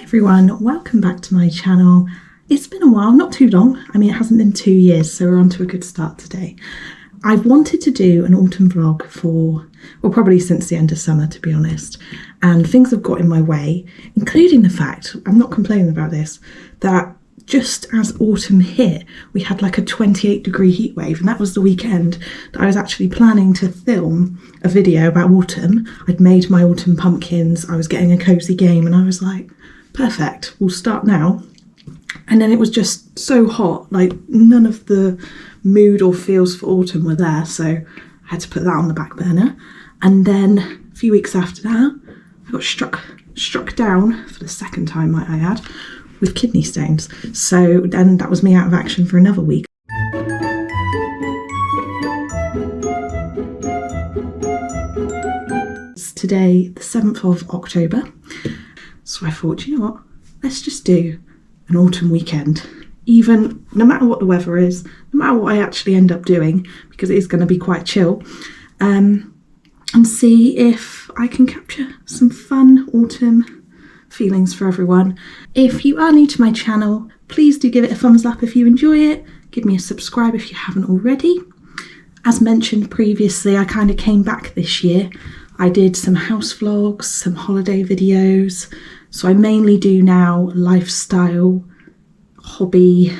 Everyone, welcome back to my channel. It's been a while, not too long. I mean, it hasn't been 2 years, so we're on to a good start today. I've wanted to do an autumn vlog for, well, probably since the end of summer, to be honest, and things have got in my way, including the fact, I'm not complaining about this, that just as autumn hit, we had like a 28-degree heat wave, and that was the weekend that I was actually planning to film a video about autumn. I'd made my autumn pumpkins, I was getting a cozy game, and I was like, perfect, we'll start now. And then it was just so hot, like none of the mood or feels for autumn were there, so I had to put that on the back burner. And then a few weeks after that, I got struck down for the second time, might I add, with kidney stones. So then that was me out of action for another week. It's today, the 7th of October. So I thought, you know what, let's just do an autumn weekend. Even, no matter what the weather is, no matter what I actually end up doing, because it is going to be quite chill, and see if I can capture some fun autumn feelings for everyone. If you are new to my channel, please do give it a thumbs up if you enjoy it. Give me a subscribe if you haven't already. As mentioned previously, I kind of came back this year. I did some house vlogs, some holiday videos. So I mainly do now lifestyle, hobby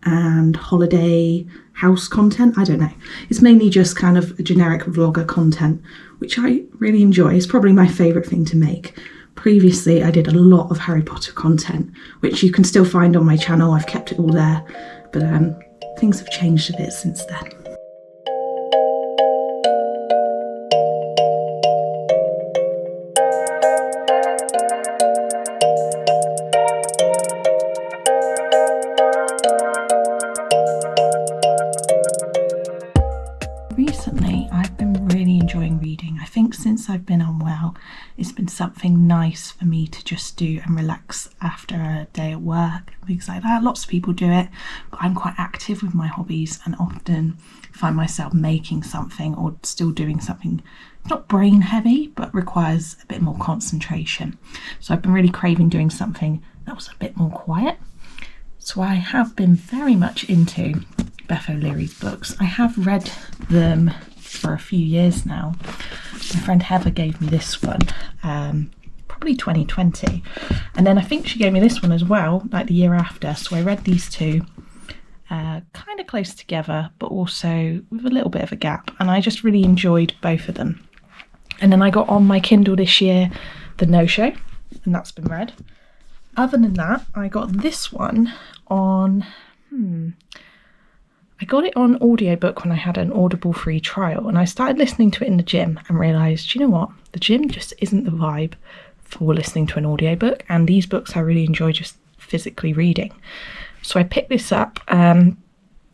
and holiday house content. I don't know. It's mainly just kind of a generic vlogger content, which I really enjoy. It's probably my favourite thing to make. Previously, I did a lot of Harry Potter content, which you can still find on my channel. I've kept it all there, but things have changed a bit since then. Recently, I've been really enjoying reading. I think since I've been unwell, it's been something nice for me to just do and relax after a day at work and things like that. Lots of people do it, but I'm quite active with my hobbies and often find myself making something or still doing something not brain heavy, but requires a bit more concentration. So I've been really craving doing something that was a bit more quiet. So I have been very much into Beth Leary's books. I have read them for a few years now. My friend Heather gave me this one, probably 2020, and then I think she gave me this one as well, like the year after. So I read these two kind of close together, but also with a little bit of a gap, and I just really enjoyed both of them. And then I got on my Kindle this year The No-Show, and that's been read. Other than that, I got this one on I got it on audiobook when I had an Audible free trial, and I started listening to it in the gym and realised, you know what, the gym just isn't the vibe for listening to an audiobook, and these books I really enjoy just physically reading. So I picked this up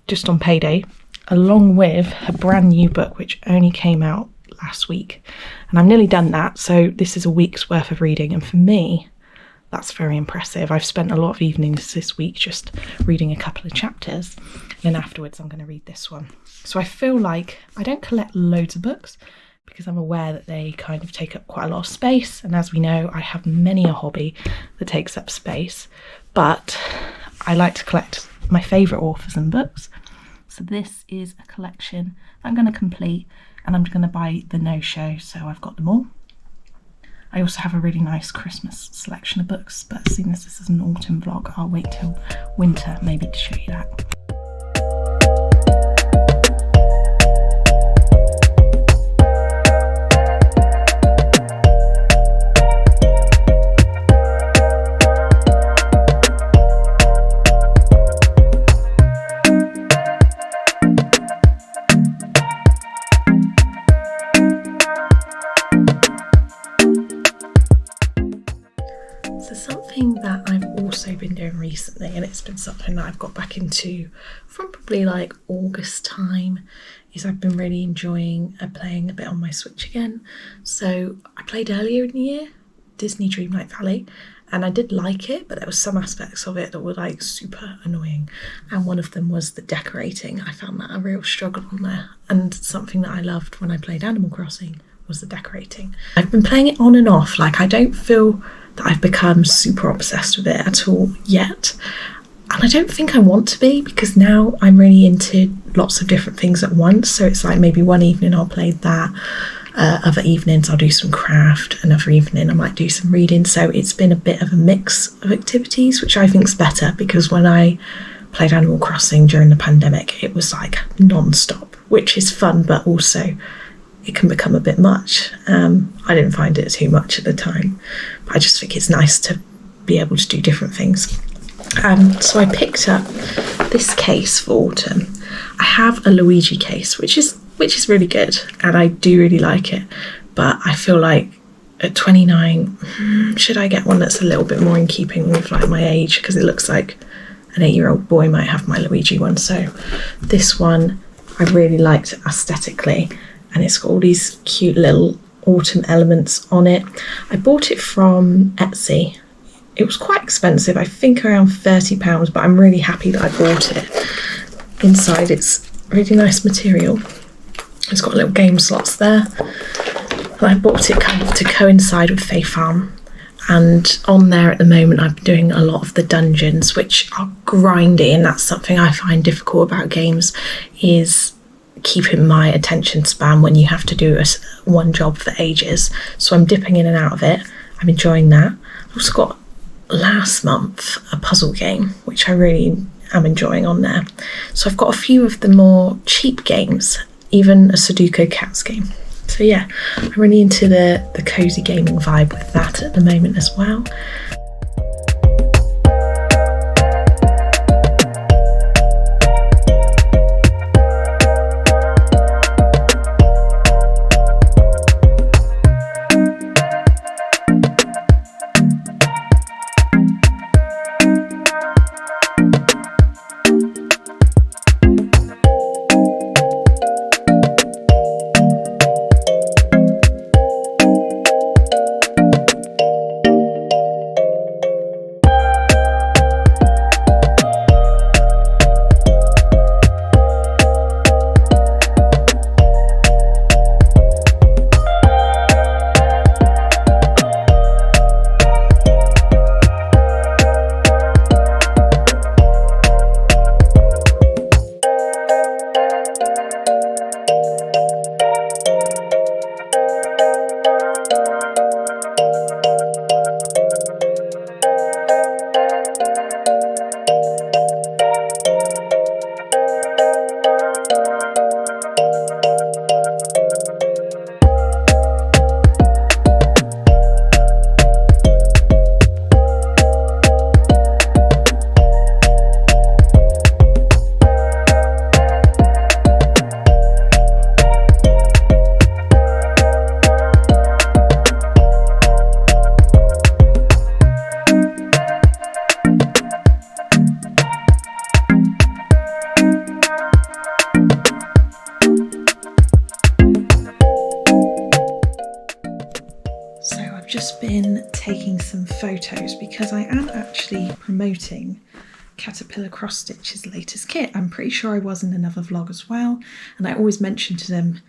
just on payday, along with a brand new book which only came out last week, and I'm nearly done that, so this is a week's worth of reading, and for me that's very impressive. I've spent a lot of evenings this week just reading a couple of chapters, and then afterwards I'm going to read this one. So I feel like I don't collect loads of books because I'm aware that they kind of take up quite a lot of space, and as we know, I have many a hobby that takes up space, but I like to collect my favourite authors and books. So this is a collection that I'm going to complete, and I'm going to buy The No-Show, so I've got them all. I also have a really nice Christmas selection of books, but seeing as this is an autumn vlog, I'll wait till winter maybe to show you that. So something that I've also been doing recently, and it's been something that I've got back into from probably like August time, is I've been really enjoying playing a bit on my Switch again. So I played earlier in the year Disney Dreamlight Valley, and I did like it, but there were some aspects of it that were like super annoying, and one of them was the decorating. I found that a real struggle on there, and something that I loved when I played Animal Crossing was the decorating. I've been playing it on and off, like I don't feel that I've become super obsessed with it at all yet. And I don't think I want to be, because now I'm really into lots of different things at once. So it's like maybe one evening I'll play that, other evenings I'll do some craft, another evening I might do some reading. So it's been a bit of a mix of activities, which I think's better, because when I played Animal Crossing during the pandemic, it was like non-stop, which is fun, but also it can become a bit much. I didn't find it too much at the time, but I just think it's nice to be able to do different things. So I picked up this case for autumn. I have a Luigi case, which is really good, and I do really like it, but I feel like at 29, should I get one that's a little bit more in keeping with like my age, because it looks like an 8-year-old boy might have my Luigi one. So this one I really liked aesthetically, and it's got all these cute little autumn elements on it. I bought it from Etsy. It was quite expensive, I think around £30, but I'm really happy that I bought it. Inside it's really nice material. It's got little game slots there. And I bought it kind of to coincide with Fae Farm. And on there at the moment I'm doing a lot of the dungeons, which are grindy, and that's something I find difficult about games, is keeping my attention span when you have to do one job for ages. So I'm dipping in and out of it. I'm enjoying that. I've also got last month a puzzle game, which I really am enjoying on there. So I've got a few of the more cheap games, even a Sudoku Cats game. So yeah, I'm really into the cozy gaming vibe with that at the moment as well. Just been taking some photos because I am actually promoting Caterpillar Cross Stitch's latest kit. I'm pretty sure I was in another vlog as well, and I always mention to them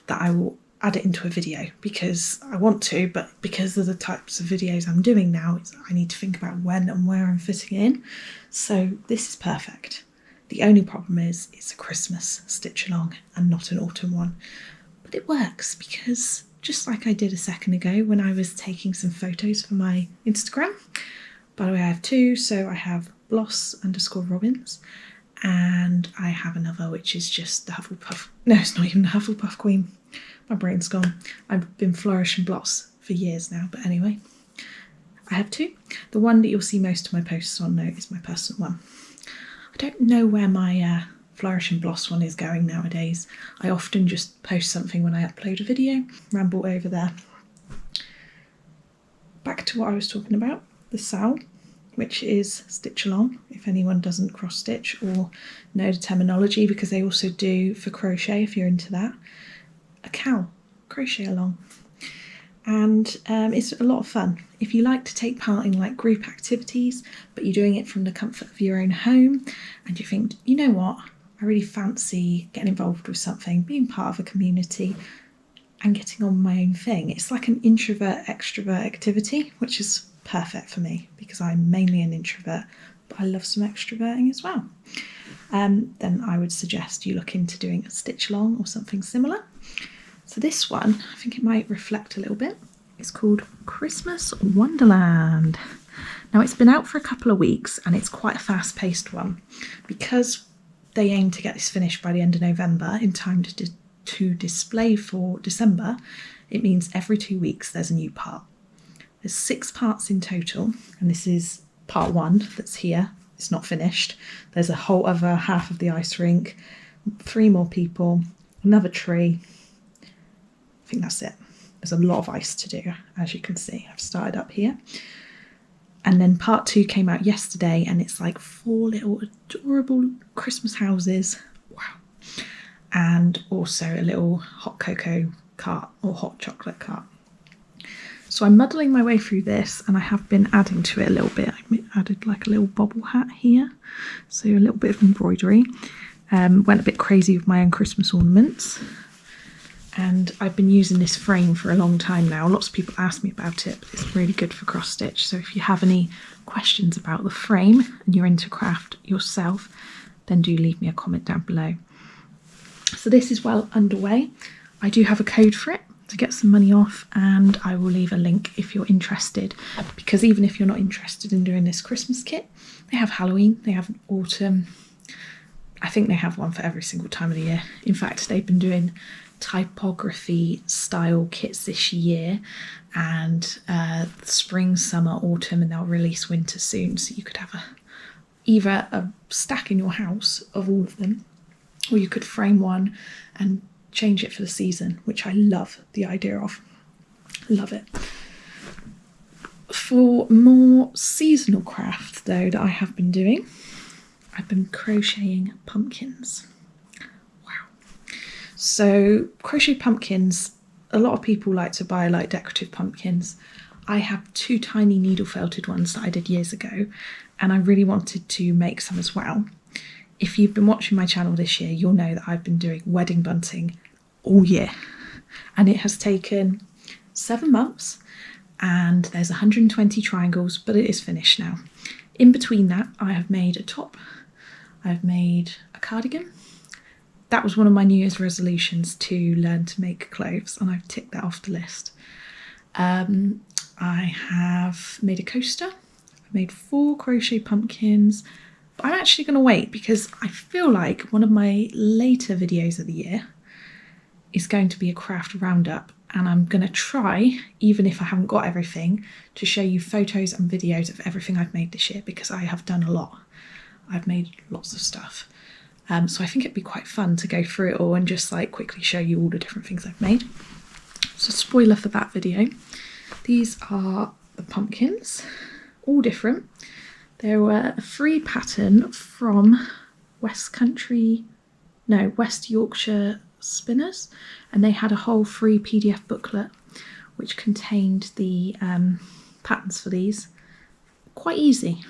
that I will add it into a video because I want to, but because of the types of videos I'm doing now, I need to think about when and where I'm fitting it in. So this is perfect. The only problem is it's a Christmas stitch along and not an autumn one, but it works because just like I did a second ago when I was taking some photos for my Instagram. By the way, I have two, so I have Bloss_Robbins, and I have another which is just the Hufflepuff. No, it's not even the Hufflepuff Queen. My brain's gone. I've been Flourish and Bloss for years now, but anyway. I have two. The one that you'll see most of my posts on now is my personal one. I don't know where my Flourish and Bloss one is going nowadays. I often just post something when I upload a video, ramble over there. Back to what I was talking about, the SAL, which is stitch along, if anyone doesn't cross stitch or know the terminology, because they also do for crochet, if you're into that, a CAL, crochet along. And it's a lot of fun. If you like to take part in like group activities, but you're doing it from the comfort of your own home, and you think, you know what, I really fancy getting involved with something, being part of a community and getting on my own thing. It's like an introvert extrovert activity, which is perfect for me because I'm mainly an introvert, but I love some extroverting as well. Then I would suggest you look into doing a stitch along or something similar. So this one, I think it might reflect a little bit. It's called Christmas Wonderland. Now it's been out for a couple of weeks and it's quite a fast-paced one because they aim to get this finished by the end of November in time to display for December. It means every 2 weeks there's a new part. There's 6 parts in total, and this is part 1 that's here. It's not finished. There's a whole other half of the ice rink, 3 more people, another tree. I think that's it. There's a lot of ice to do, as you can see. I've started up here. And then part 2 came out yesterday, and it's like 4 little adorable Christmas houses. Wow. And also a little hot cocoa cart or hot chocolate cart. So I'm muddling my way through this, and I have been adding to it a little bit. I added like a little bobble hat here, so a little bit of embroidery. Went a bit crazy with my own Christmas ornaments, and I've been using this frame for a long time now. Lots of people ask me about it, but it's really good for cross stitch. So if you have any questions about the frame and you're into craft yourself, then do leave me a comment down below. So this is well underway. I do have a code for it to get some money off, and I will leave a link if you're interested, because even if you're not interested in doing this Christmas kit, they have Halloween, they have autumn. I think they have one for every single time of the year. In fact, they've been doing typography style kits this year, and spring, summer, autumn, and they'll release winter soon, so you could have either a stack in your house of all of them, or you could frame one and change it for the season, which I love the idea of. Love it. For more seasonal craft though that I have been doing, I've been crocheting pumpkins. Wow. So Crochet Pumpkins, a lot of people like to buy like decorative pumpkins. I have 2 tiny needle felted ones that I did years ago, and I really wanted to make some as well. If you've been watching my channel this year, you'll know that I've been doing wedding bunting all year, and it has taken 7 months, and there's 120 triangles, but it is finished now. In between that, I have made a top, I've made a cardigan. That was one of my New Year's resolutions, to learn to make clothes, and I've ticked that off the list. I have made a coaster, I made 4 crochet pumpkins. I'm actually going to wait because I feel like one of my later videos of the year is going to be a craft roundup, and I'm going to try, even if I haven't got everything, to show you photos and videos of everything I've made this year, because I have done a lot. I've made lots of stuff. So I think it'd be quite fun to go through it all and just like quickly show you all the different things I've made. So spoiler for that video. These are the pumpkins, all different. They were a free pattern from West Yorkshire Spinners, and they had a whole free PDF booklet which contained the patterns for these. Quite easy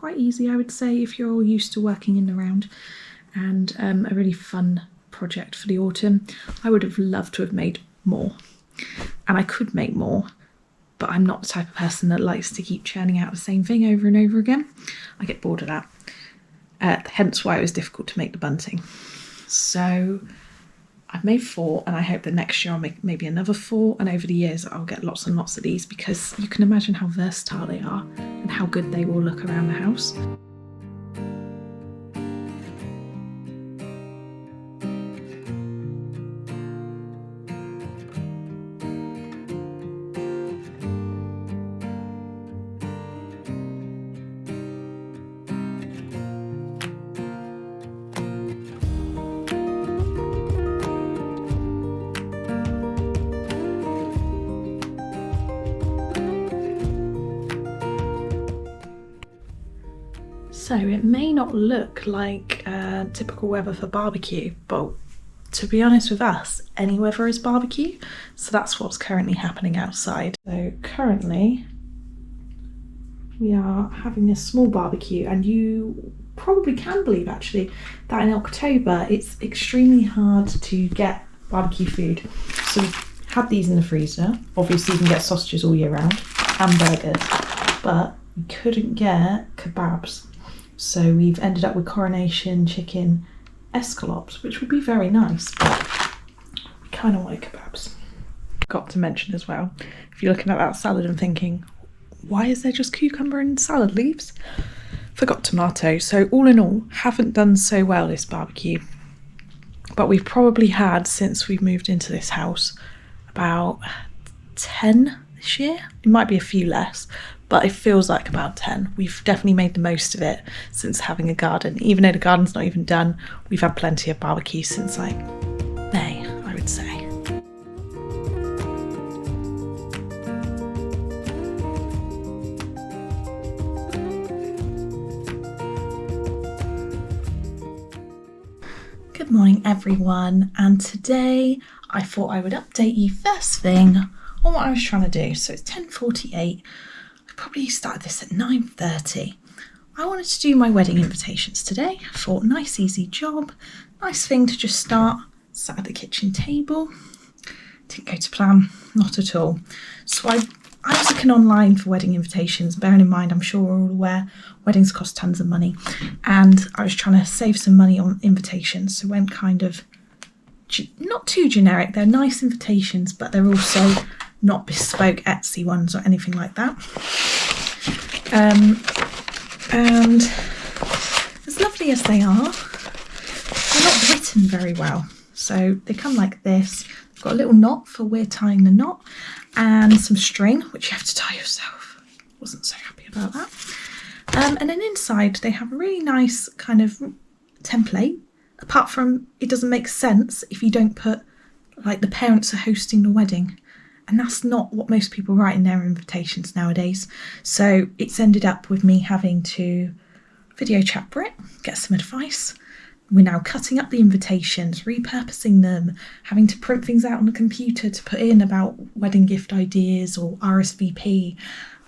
I would say if you're all used to working in the round, and a really fun project for the autumn. I would have loved to have made more, and I could make more, but I'm not the type of person that likes to keep churning out the same thing over and over again. I get bored of that. Hence why it was difficult to make the bunting. So I've made 4, and I hope that next year I'll make maybe another 4, and over the years I'll get lots and lots of these, because you can imagine how versatile they are and how good they will look around the house. So it may not look like typical weather for barbecue, but to be honest with us, any weather is barbecue. So that's what's currently happening outside. So currently we are having a small barbecue, and you probably can believe actually that in October it's extremely hard to get barbecue food. So we've had these in the freezer. Obviously you can get sausages all year round and burgers. but we couldn't get kebabs. So we've ended up with coronation chicken escalopes, which would be very nice, but we kind of like kebabs. Got to mention as well, if you're looking at that salad and thinking, why is there just cucumber and salad leaves? Forgot tomato. So all in all, haven't done so well this barbecue, but we've probably had, since we've moved into this house, about 10 this year. It might be a few less, but it feels like about 10. We've definitely made the most of it since having a garden. Even though the garden's not even done, we've had plenty of barbecue since like May, I would say. Good morning everyone, and today I thought I would update you first thing on what I was trying to do. So it's 10:48, I probably started this at 9:30. I wanted to do my wedding invitations today. I thought nice easy job, nice thing to just start. Sat at the kitchen table, didn't go to plan, not at all. So I was looking online for wedding invitations, bearing in mind I'm sure we're all aware weddings cost tons of money, and I was trying to save some money on invitations, so went kind of not too generic. They're nice invitations, but they're also not bespoke Etsy ones or anything like that. And as lovely as they are, they're not written very well. So they come like this. They've got a little knot for we're tying the knot, and some string, which you have to tie yourself. Wasn't so happy about that. And then inside they have a really nice kind of template, apart from it doesn't make sense if you don't put like the parents are hosting the wedding, and that's not what most people write in their invitations nowadays. So it's ended up with me having to video chat Brit, get some advice. We're now cutting up the invitations, repurposing them, having to print things out on the computer to put in about wedding gift ideas or RSVP,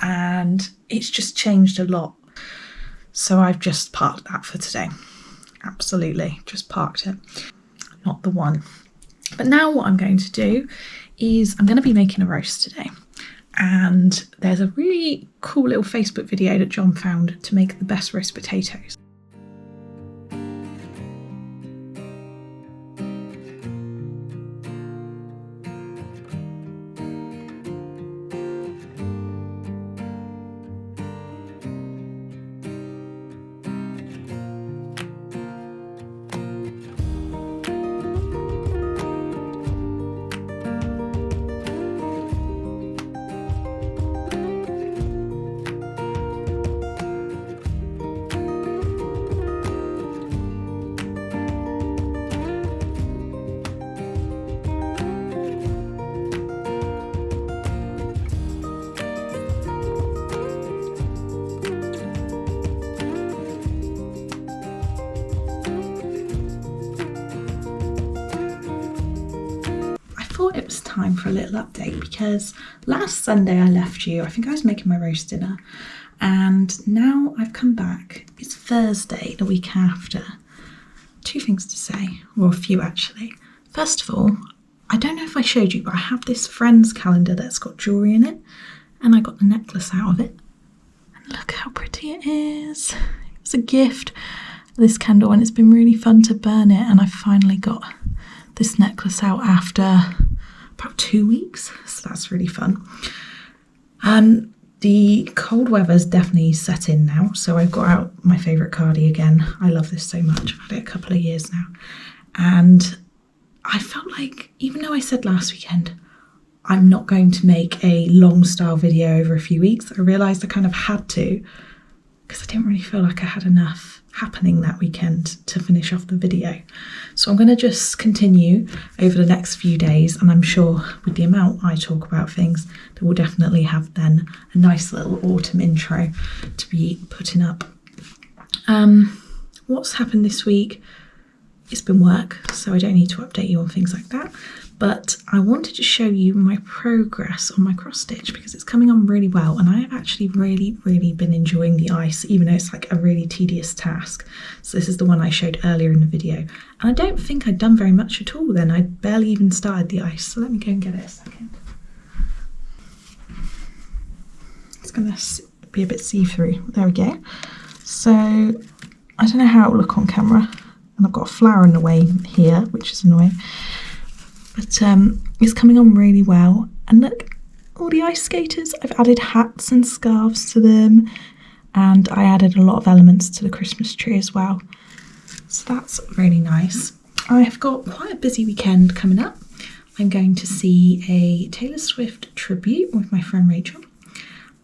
and it's just changed a lot. So I've just parked that for today. Absolutely, just parked it. Not the one. But now what I'm going to do is I'm going to be making a roast today. And there's a really cool little Facebook video that John found to make the best roast potatoes. It was time for a little update, because last Sunday I left you. I think I was making my roast dinner, and now I've come back. It's Thursday, the week after. Two things to say, or a few actually. First of all, I don't know if I showed you, but I have this friend's calendar that's got jewellery in it, and I got the necklace out of it. And look how pretty it is. It was a gift, this candle, and it's been really fun to burn it, and I finally got this necklace out after about 2 weeks, so that's really fun. The cold weather's definitely set in now, so I've got out my favourite cardi again. I love this so much. I've had it a couple of years now, and I felt like, even though I said last weekend I'm not going to make a long style video over a few weeks, I realised I kind of had to, because I didn't really feel like I had enough happening that weekend to finish off the video. So I'm going to just continue over the next few days, and I'm sure with the amount I talk about things, that we'll definitely have then a nice little autumn intro to be putting up. What's happened this week? It's been work, so I don't need to update you on things like that. But I wanted to show you my progress on my cross stitch, because it's coming on really well, and I have actually really been enjoying the ice, even though it's like a really tedious task. So this is the one I showed earlier in the video, and I don't think I'd done very much at all then. I barely even started the ice, so let me go and get it a second. It's going to be a bit see-through. There we go. So I don't know how it'll look on camera, and I've got a flower in the way here, which is annoying, but it's coming on really well. And look, all the ice skaters, I've added hats and scarves to them, and I added a lot of elements to the Christmas tree as well, so that's really nice. I've got quite a busy weekend coming up. I'm going to see a Taylor Swift tribute with my friend Rachel.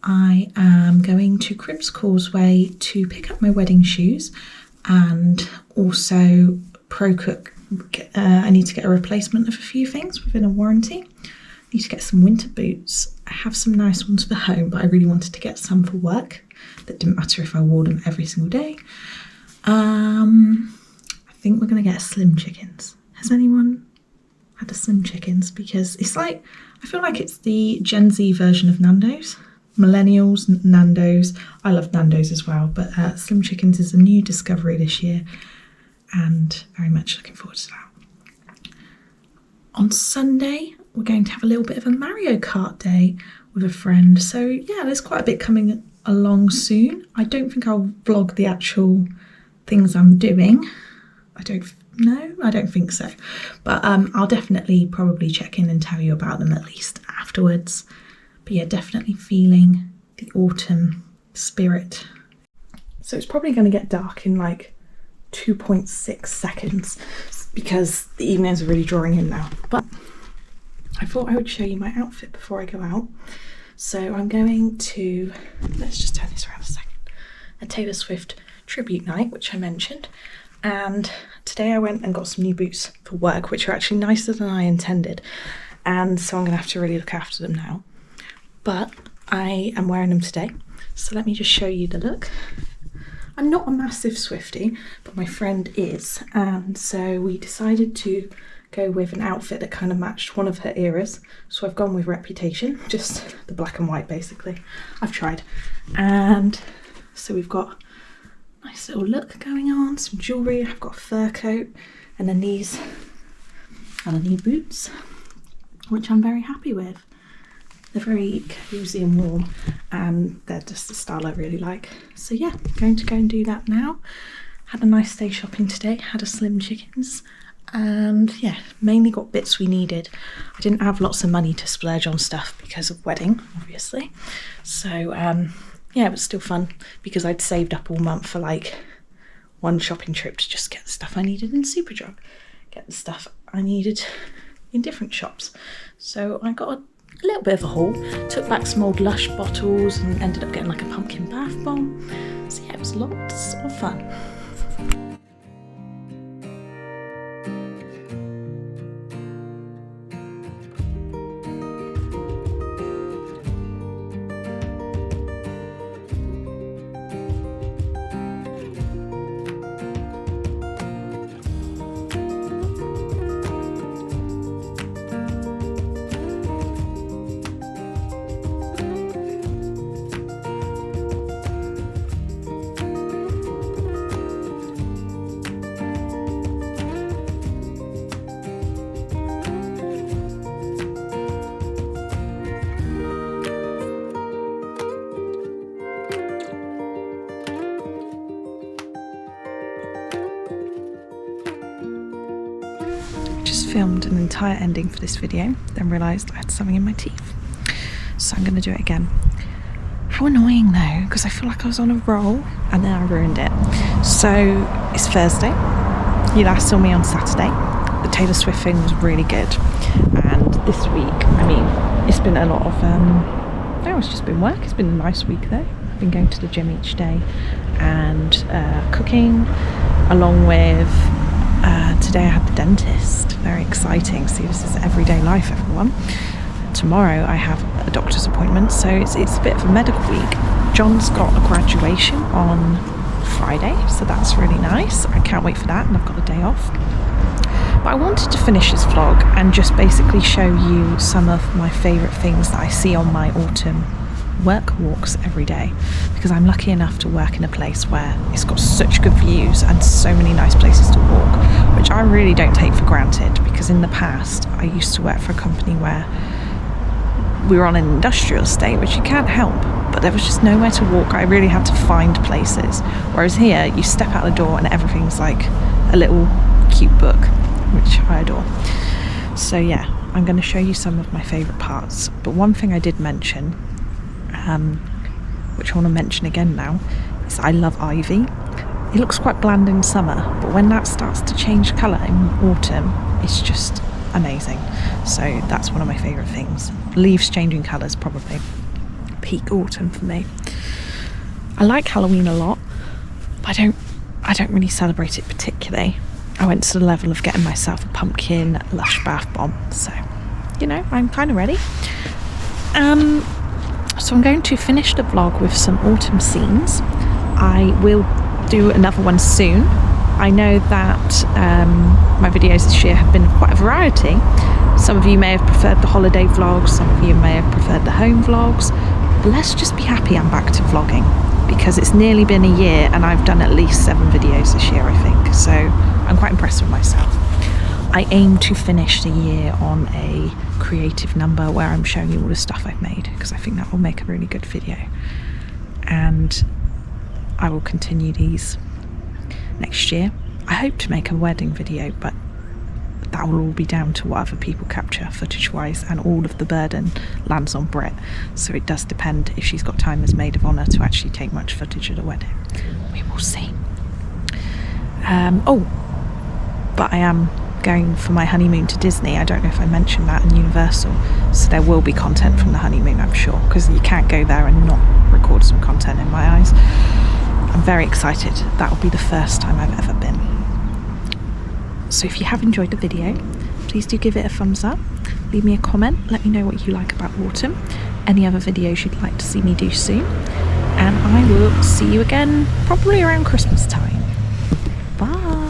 I am going to Cribs Causeway to pick up my wedding shoes, and also pro cook. I need to get a replacement of a few things within a warranty. I need to get some winter boots. I have some nice ones for home, but I really wanted to get some for work. That didn't matter if I wore them every single day. I think we're going to get Slim Chickens. Has anyone had a Slim Chickens? Because it's like, I feel like it's the Gen Z version of Nando's. Millennials, Nando's. I love Nando's as well, but Slim Chickens is a new discovery this year, and very much looking forward to that. On Sunday, we're going to have a little bit of a Mario Kart day with a friend. So yeah, there's quite a bit coming along soon. I don't think I'll vlog the actual things I'm doing. I don't think so. But I'll definitely probably check in and tell you about them at least afterwards. But yeah, definitely feeling the autumn spirit. So it's probably going to get dark in like 2.6 seconds because the evenings are really drawing in now. But I thought I would show you my outfit before I go out. So I'm going to, let's just turn this around a second, a Taylor Swift tribute night, which I mentioned. And today I went and got some new boots for work, which are actually nicer than I intended. And so I'm going to have to really look after them now. But I am wearing them today. So let me just show you the look. I'm not a massive Swiftie, but my friend is. And so we decided to go with an outfit that kind of matched one of her eras. So I've gone with Reputation, just the black and white basically. I've tried. And so we've got a nice little look going on, some jewellery, I've got a fur coat, and then these are the new boots, which I'm very happy with. They're very cozy and warm, and they're just the style I really like. So yeah, going to go and do that now. Had a nice day shopping today, had a Slim Chickens, and yeah, mainly got bits we needed. I didn't have lots of money to splurge on stuff because of wedding, obviously. So yeah, it was still fun because I'd saved up all month for like one shopping trip to just get the stuff I needed in Superdrug, get the stuff I needed in different shops. So I got a little bit of a haul, took back some old Lush bottles and ended up getting like a pumpkin bath bomb. So yeah, it was lots of fun. Filmed an entire ending for this video, then realised I had something in my teeth. So I'm going to do it again. How annoying though, because I feel like I was on a roll and then I ruined it. So it's Thursday. You last saw me on Saturday. The Taylor Swift thing was really good. And this week, I mean, it's been a lot of, no, it's just been work. It's been a nice week though. I've been going to the gym each day and cooking, along with today I had the dentist. Very exciting. See, this is everyday life, everyone. Tomorrow I have a doctor's appointment, so it's a bit of a medical week. John's got a graduation on Friday, so that's really nice. I can't wait for that, and I've got a day off. But I wanted to finish this vlog and just basically show you some of my favourite things that I see on my autumn work walks every day, because I'm lucky enough to work in a place where it's got such good views and so many nice places to walk, which I really don't take for granted, because in the past I used to work for a company where we were on an industrial estate, which you can't help but there was just nowhere to walk. I really had to find places, whereas here you step out the door and everything's like a little cute book, which I adore. So yeah, I'm going to show you some of my favourite parts, but one thing I did mention, which I want to mention again now, is I love ivy. It looks quite bland in summer, but when that starts to change colour in autumn, it's just amazing. So that's one of my favourite things. Leaves changing colours, probably peak autumn for me. I like Halloween a lot, but I don't really celebrate it particularly. I went to the level of getting myself a pumpkin lush bath bomb, so you know, I'm kind of ready. So I'm going to finish the vlog with some autumn scenes. I will do another one soon. I know that my videos this year have been quite a variety. Some of you may have preferred the holiday vlogs, some of you may have preferred the home vlogs, but let's just be happy I'm back to vlogging, because it's nearly been a year and I've done at least 7 videos this year, I think, so I'm quite impressed with myself. I aim to finish the year on a creative number where I'm showing you all the stuff I've made, because I think that will make a really good video, and I will continue these next year. I hope to make a wedding video, but that will all be down to what other people capture footage wise, and all of the burden lands on Brit, so it does depend if she's got time as maid of honour to actually take much footage of the wedding. We will see. But I am going for my honeymoon to Disney. I don't know if I mentioned that, in Universal, so there will be content from the honeymoon, I'm sure, because you can't go there and not record some content in my eyes. I'm very excited. That will be the first time I've ever been. So if you have enjoyed the video, please do give it a thumbs up, leave me a comment, let me know what you like about autumn, any other videos you'd like to see me do soon, and I will see you again probably around Christmas time. Bye.